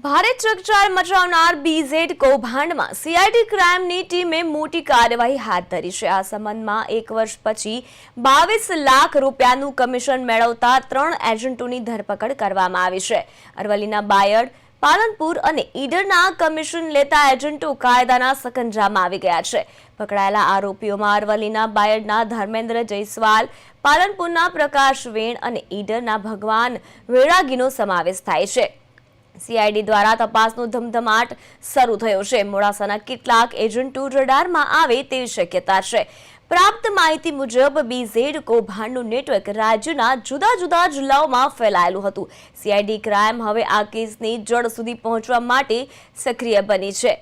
ભારે ચકચાર મચાવનાર બીઝેડ કૌભાંડમાં સીઆઈડી ક્રાઇમની ટીમે મોટી કાર્યવાહી હાથ ધરી છે। આ સંબંધમાં 1 વર્ષ પછી 22 લાખ રૂપિયાનું કમિશન મેળવતા 3 એજન્ટોની ધરપકડ કરવામાં આવી છે। અરવલ્લીના બાયડ, પાલનપુર અને ઈડરના કમિશન લેતા એજન્ટો કાયદાના સકંજામાં આવી ગયા છે। પકડાયેલા આરોપીઓમાં અરવલ્લીના બાયડના ધર્મેન્દ્ર જયસ્વાલ, પાલનપુરના પ્રકાશ વેણ અને ઈડરના ભગવાન વેરાગીનો સમાવેશ થાય છે। સીઆઈડી દ્વારા તપાસનો ધમધમાટ શરૂ થયો છે। મોડાસાના કેટલાક એજન્ટો રડારમાં આવે તેવી શક્યતા છે। પ્રાપ્ત માહિતી મુજબ બીઝેડ કૌભાંડનું નેટવર્ક રાજ્યના જુદા જુદા જિલ્લાઓમાં ફેલાયેલું હતું। સીઆઈડી ક્રાઇમ હવે આ કેસની જડ સુધી પહોંચવા માટે સક્રિય બની છે।